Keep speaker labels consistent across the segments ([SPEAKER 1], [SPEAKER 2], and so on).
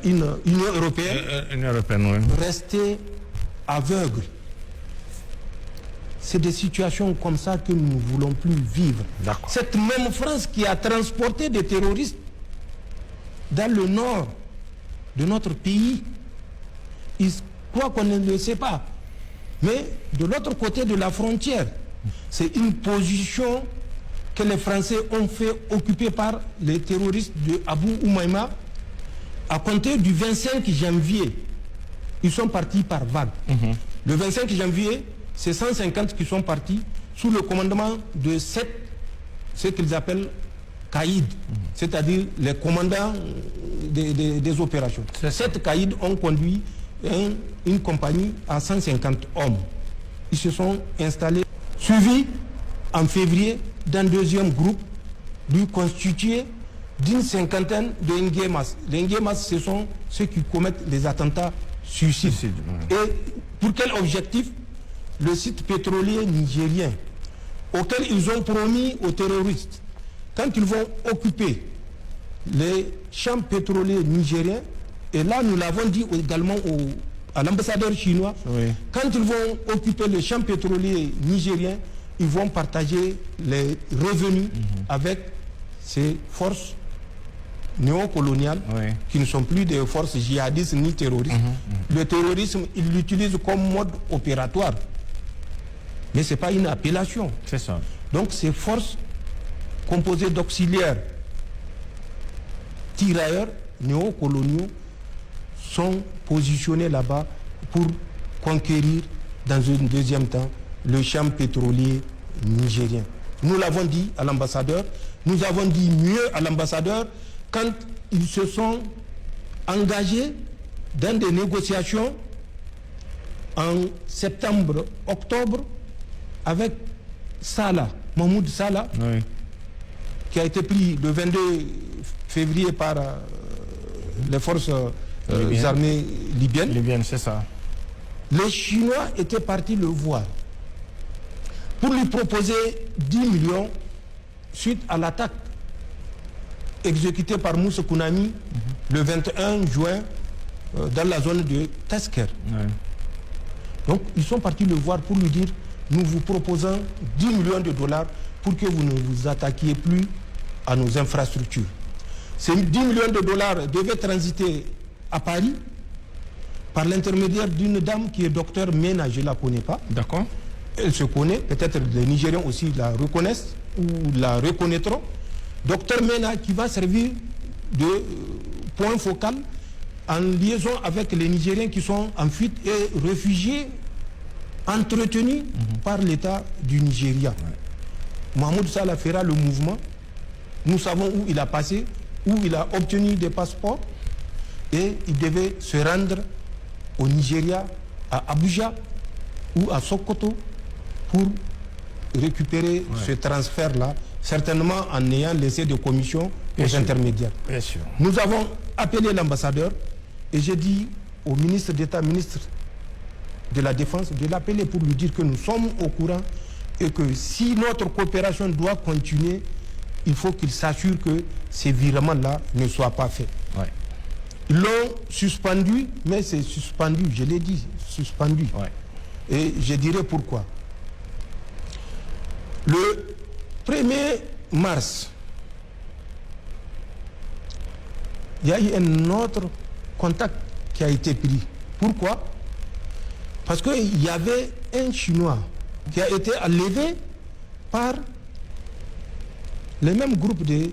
[SPEAKER 1] une Union européenne, rester aveugle. C'est des situations comme ça que nous ne voulons plus vivre. Cette même France qui a transporté des terroristes dans le nord de notre pays, ils croient qu'on ne le sait pas. Mais de l'autre côté de la frontière, c'est une position que les Français ont fait occuper par les terroristes de Abu Umaima à compter du 25 janvier. Ils sont partis par vague. Le 25 janvier, c'est 150 qui sont partis sous le commandement de 7, ce qu'ils appellent caïds, c'est-à-dire les commandants des opérations. 7 caïds ont conduit une compagnie à 150 hommes. Ils se sont installés, suivis en février d'un deuxième groupe constitué d'une cinquantaine de Nguemas. Les Nguemas, ce sont ceux qui commettent les attentats suicides. Et pour quel objectif? Le site pétrolier nigérien, auquel ils ont promis aux terroristes, quand ils vont occuper les champs pétroliers nigériens, et là nous l'avons dit également à l'ambassadeur chinois, quand ils vont occuper les champs pétroliers nigériens, ils vont partager les revenus avec ces forces néocoloniales qui ne sont plus des forces djihadistes ni terroristes. Le terrorisme, ils l'utilisent comme mode opératoire. Mais ce n'est pas une appellation.
[SPEAKER 2] C'est ça.
[SPEAKER 1] Donc ces forces composées d'auxiliaires tirailleurs néocoloniaux sont positionnées là-bas pour conquérir dans un deuxième temps le champ pétrolier nigérien. Nous l'avons dit à l'ambassadeur, nous avons dit mieux à l'ambassadeur quand ils se sont engagés dans des négociations en septembre, octobre, avec Salah, Mahmoud Salah, qui a été pris le 22 février par les forces armées libyennes.
[SPEAKER 2] Libyennes, c'est ça.
[SPEAKER 1] Les Chinois étaient partis le voir pour lui proposer 10 millions suite à l'attaque exécutée par Moussa Kounami le 21 juin dans la zone de Tesker. Donc ils sont partis le voir pour lui dire: nous vous proposons 10 millions de dollars pour que vous ne vous attaquiez plus à nos infrastructures. Ces 10 millions de dollars devaient transiter à Paris par l'intermédiaire d'une dame qui est docteur Mena, je ne la connais pas.
[SPEAKER 2] D'accord.
[SPEAKER 1] Elle se connaît, peut-être les Nigériens aussi la reconnaissent ou la reconnaîtront. Docteur Mena qui va servir de point focal en liaison avec les Nigériens qui sont en fuite et réfugiés entretenu par l'État du Nigeria. Mahmoud Salah fera le mouvement. Nous savons où il a passé, où il a obtenu des passeports, et il devait se rendre au Nigeria, à Abuja ou à Sokoto pour récupérer ce transfert-là, certainement en ayant laissé des commissions aux intermédiaires.
[SPEAKER 2] Bien sûr.
[SPEAKER 1] Nous avons appelé l'ambassadeur et j'ai dit au ministre d'État, ministre de la Défense, de l'appeler pour lui dire que nous sommes au courant et que si notre coopération doit continuer, il faut qu'il s'assure que ces virements-là ne soient pas faits. Ils l'ont suspendu, mais c'est suspendu, je l'ai dit, suspendu. Et je dirai pourquoi. Le 1er mars, il y a eu un autre contact qui a été pris. Pourquoi? Parce qu'il y avait un Chinois qui a été enlevé par les mêmes groupes de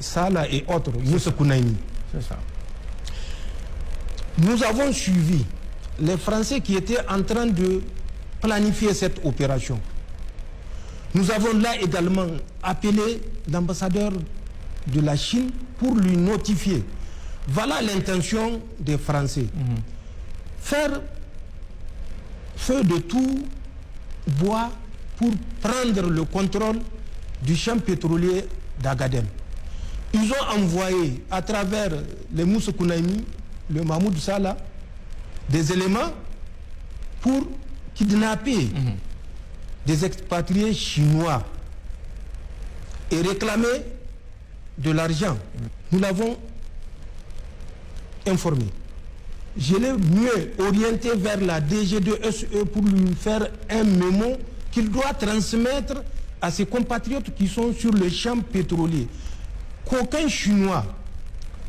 [SPEAKER 1] Salah et autres, Moussa Kounami.
[SPEAKER 2] C'est ça.
[SPEAKER 1] Nous avons suivi les Français qui étaient en train de planifier cette opération. Nous avons là également appelé l'ambassadeur de la Chine pour lui notifier. Voilà l'intention des Français. Faire feu de tout bois pour prendre le contrôle du champ pétrolier d'Agadem. Ils ont envoyé à travers les Moussa Kounami, le Mahmoud Salah, des éléments pour kidnapper des expatriés chinois et réclamer de l'argent. Nous l'avons informé. Je l'ai mieux orienté vers la DG2SE pour lui faire un mémo qu'il doit transmettre à ses compatriotes qui sont sur le champ pétrolier. Qu'aucun Chinois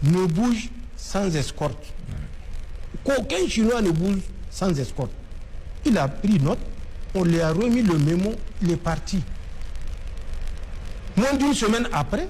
[SPEAKER 1] ne bouge sans escorte. Qu'aucun Chinois ne bouge sans escorte. Il a pris note, on lui a remis le mémo, il est parti. Moins d'une semaine après,